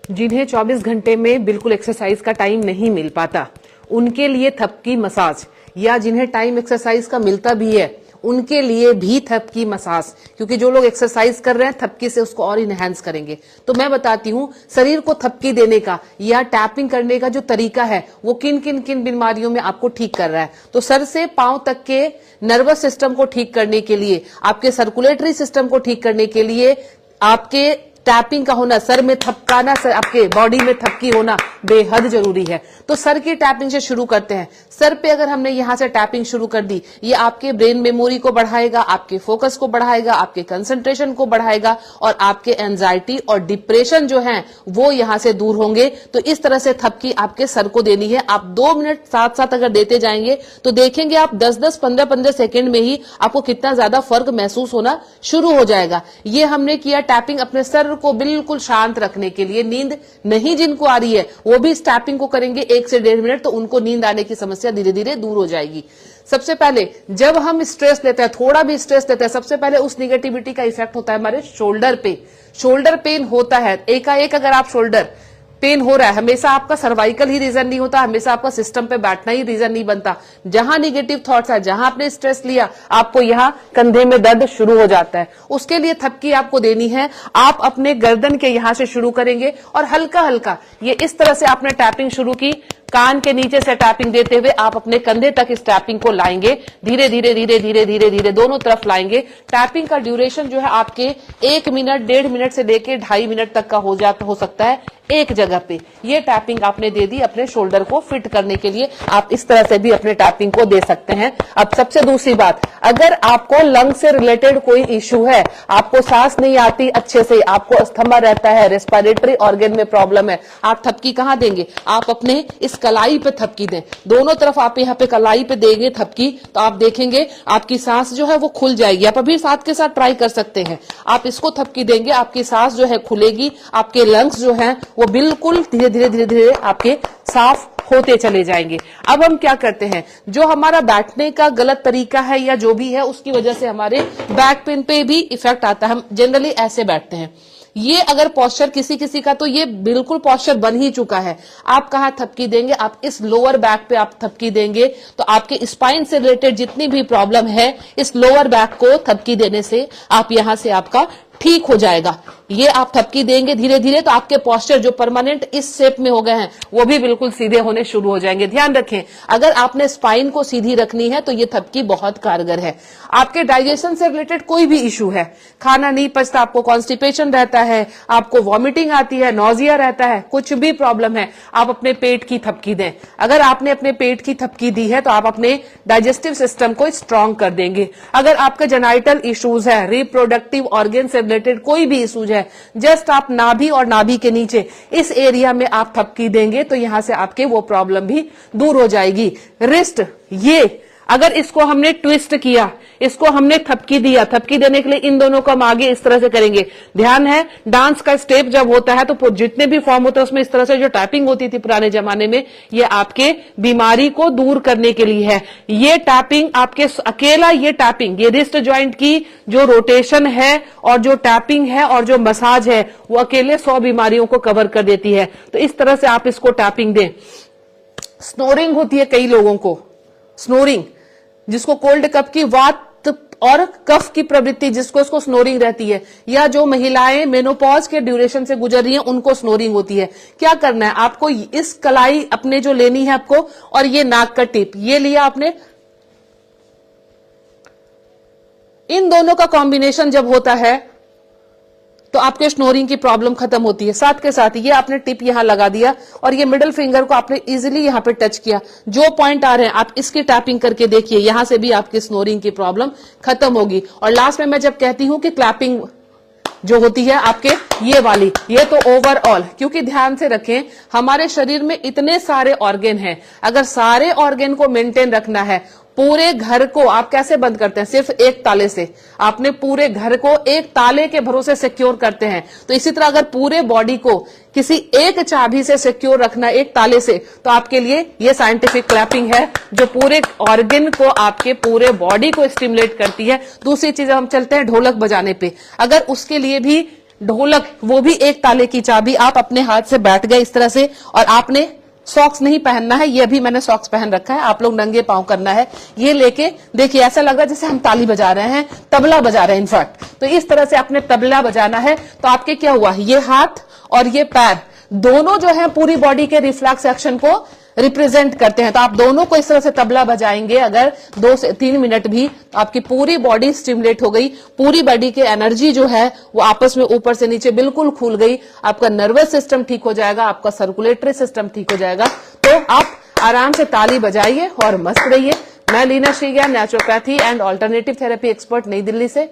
जिन्हें 24 घंटे में बिल्कुल एक्सरसाइज का टाइम नहीं मिल पाता, उनके लिए थपकी मसाज, या जिन्हें टाइम एक्सरसाइज का मिलता भी है उनके लिए भी थपकी मसाज, क्योंकि जो लोग एक्सरसाइज कर रहे हैं थपकी से उसको और इनहेंस करेंगे। तो मैं बताती हूं शरीर को थपकी देने का या टैपिंग करने का जो तरीका है वो किन किन किन बीमारियों में आपको ठीक कर रहा है। तो सर से पांव तक के नर्वस सिस्टम को ठीक करने के लिए, आपके सर्कुलेटरी सिस्टम को ठीक करने के लिए आपके टैपिंग का होना, सर में थपकाना, सर आपके बॉडी में थपकी होना बेहद जरूरी है। तो सर की टैपिंग से शुरू करते हैं। सर पे अगर हमने यहां से टैपिंग शुरू कर दी, ये आपके ब्रेन मेमोरी को बढ़ाएगा, आपके फोकस को बढ़ाएगा, आपके कंसंट्रेशन को बढ़ाएगा और आपके एंजाइटी और डिप्रेशन जो है वो यहां से दूर होंगे। तो इस तरह से थपकी आपके सर को देनी है। आप 2 मिनट साथ साथ अगर देते जाएंगे तो देखेंगे आप 10-10, 15-15 सेकेंड में ही आपको कितना ज्यादा फर्क महसूस होना शुरू हो जाएगा। ये हमने किया टैपिंग अपने सर को बिल्कुल शांत रखने के लिए। नींद नहीं जिनको आ रही है वो भी इस टैपिंग को करेंगे 1 से 1.5 मिनट, तो उनको नींद आने की समस्या धीरे धीरे दूर हो जाएगी। सबसे पहले जब हम स्ट्रेस लेते हैं, थोड़ा भी स्ट्रेस लेते हैं, सबसे पहले उस निगेटिविटी का इफेक्ट होता है हमारे शोल्डर पे। शोल्डर पेन होता है एकाएक। अगर आप शोल्डर पेन हो रहा है, हमेशा आपका सर्वाइकल ही रीजन नहीं होता, हमेशा आपका सिस्टम पे बैठना ही रीजन नहीं बनता। जहां निगेटिव थॉट्स है, जहां आपने स्ट्रेस लिया, आपको यहां कंधे में दर्द शुरू हो जाता है। उसके लिए थपकी आपको देनी है। आप अपने गर्दन के यहां से शुरू करेंगे और हल्का हल्का ये इस तरह से आपने टैपिंग शुरू की, कान के नीचे से टैपिंग देते हुए आप अपने कंधे तक इस टैपिंग को लाएंगे। धीरे धीरे धीरे धीरे धीरे धीरे दोनों तरफ लाएंगे। टैपिंग का ड्यूरेशन जो है आपके 1 मिनट, 1.5 मिनट से लेके 2.5 मिनट तक का हो सकता है एक जगह पे। ये टैपिंग आपने दे दी अपने शोल्डर को फिट करने के लिए। आप इस तरह से भी अपने टैपिंग को दे सकते हैं। अब सबसे दूसरी बात, अगर आपको लंग से रिलेटेड कोई इश्यू है, आपको सांस नहीं आती अच्छे से, आपको अस्थमा रहता है, रेस्पिरेटरी ऑर्गन में प्रॉब्लम है, आप थपकी कहां देंगे? आप अपने इस कलाई पे थपकी दें। दोनों तरफ आप यहाँ पे कलाई पे देंगे थपकी, तो आप देखेंगे आपकी सांस जो है वो खुल जाएगी। आप अभी साथ के साथ ट्राई कर सकते हैं। आप इसको थपकी देंगे, आपकी सांस जो है खुलेगी, आपके लंग्स जो है वो बिल्कुल धीरे धीरे धीरे धीरे आपके साफ होते चले जाएंगे। अब हम क्या करते हैं, जो हमारा बैठने का गलत तरीका है या जो भी है उसकी वजह से हमारे बैक पेन पे भी इफेक्ट आता है। हम जनरली ऐसे बैठते हैं। ये अगर पोस्चर किसी किसी का, तो ये बिल्कुल पोस्चर बन ही चुका है। आप कहां थपकी देंगे? आप इस लोअर बैक पे आप थपकी देंगे, तो आपके स्पाइन से रिलेटेड जितनी भी प्रॉब्लम है, इस लोअर बैक को थपकी देने से आप यहां से आपका ठीक हो जाएगा। ये आप थपकी देंगे धीरे धीरे, तो आपके पोस्चर जो परमानेंट इस शेप में हो गए हैं वो भी बिल्कुल सीधे होने शुरू हो जाएंगे। ध्यान रखें, अगर आपने स्पाइन को सीधी रखनी है तो ये थपकी बहुत कारगर है। आपके डाइजेशन से रिलेटेड कोई भी इश्यू है, खाना नहीं पचता, आपको कॉन्स्टिपेशन रहता है, आपको वॉमिटिंग आती है, नॉजिया रहता है, कुछ भी प्रॉब्लम है, आप अपने पेट की थपकी दें। अगर आपने अपने पेट की थपकी दी है तो आप अपने डाइजेस्टिव सिस्टम को स्ट्रांग कर देंगे। अगर आपके जेनाइटल इश्यूज है, रिप्रोडक्टिव ऑर्गन से रिलेटेड कोई भी इश्यूज है, जस्ट आप नाभि और नाभि के नीचे इस एरिया में आप थपकी देंगे तो यहां से आपके वो प्रॉब्लम भी दूर हो जाएगी। रिस्ट, ये अगर इसको हमने ट्विस्ट किया, इसको हमने थपकी दिया, थपकी देने के लिए इन दोनों को हम आगे इस तरह से करेंगे। ध्यान है, डांस का स्टेप जब होता है तो जितने भी फॉर्म होते हैं उसमें इस तरह से जो टैपिंग होती थी पुराने जमाने में, ये आपके बीमारी को दूर करने के लिए है। ये टैपिंग आपके अकेला, ये टैपिंग, ये रिस्ट ज्वाइंट की जो रोटेशन है और जो टैपिंग है और जो मसाज है वो अकेले 100 बीमारियों को कवर कर देती है। तो इस तरह से आप इसको टैपिंग दें। स्नोरिंग होती है कई लोगों को, स्नोरिंग, जिसको कोल्ड कफ की वात और कफ की प्रवृत्ति, जिसको इसको स्नोरिंग रहती है, या जो महिलाएं मेनोपॉज के ड्यूरेशन से गुजर रही हैं उनको स्नोरिंग होती है। क्या करना है आपको, इस कलाई अपने जो लेनी है आपको, और ये नाक का टिप ये लिया आपने, इन दोनों का कॉम्बिनेशन जब होता है तो आपके स्नोरिंग की प्रॉब्लम खत्म होती है। साथ के साथ ये आपने टिप यहां लगा दिया और ये मिडिल फिंगर को आपने इजीली यहां पे टच किया, जो पॉइंट आ रहे हैं आप इसकी टैपिंग करके देखिए, यहां से भी आपकी स्नोरिंग की प्रॉब्लम खत्म होगी। और लास्ट में मैं जब कहती हूं कि क्लैपिंग जो होती है आपके ये वाली, ये तो ओवरऑल, क्योंकि ध्यान से रखें हमारे शरीर में इतने सारे ऑर्गन हैं, अगर सारे ऑर्गन को मेंटेन रखना है, पूरे घर को आप कैसे बंद करते हैं? सिर्फ एक ताले से। आपने पूरे घर को एक ताले के भरोसे सिक्योर करते हैं, तो इसी तरह अगर पूरे बॉडी को किसी एक चाबी से सिक्योर रखना, एक ताले से, तो आपके लिए ये साइंटिफिक क्लैपिंग है जो पूरे ऑर्गन को, आपके पूरे बॉडी को स्टिमुलेट करती है। दूसरी चीज हम चलते हैं ढोलक बजाने पे। अगर उसके लिए भी ढोलक, वो भी एक ताले की चाबी। आप अपने हाथ से बैठ गए इस तरह से, और आपने सॉक्स नहीं पहनना है, ये भी मैंने सॉक्स पहन रखा है, आप लोग नंगे पांव करना है। ये लेके देखिए, ऐसा लग रहा है जैसे हम ताली बजा रहे हैं, तबला बजा रहे हैं इनफैक्ट। तो इस तरह से आपने तबला बजाना है। तो आपके क्या हुआ, ये हाथ और ये पैर दोनों जो है पूरी बॉडी के रिफ्लेक्स एक्शन को रिप्रेजेंट करते हैं। तो आप दोनों को इस तरह से तबला बजाएंगे अगर 2 से 3 मिनट भी, तो आपकी पूरी बॉडी स्टिमुलेट हो गई, पूरी बॉडी की एनर्जी जो है वो आपस में ऊपर से नीचे बिल्कुल खुल गई, आपका नर्वस सिस्टम ठीक हो जाएगा, आपका सर्कुलेटरी सिस्टम ठीक हो जाएगा। तो आप आराम से ताली बजाइए और मस्त रहिए। मैं Leena Shrigyan, naturopathy and alternative therapy expert, New Delhi से।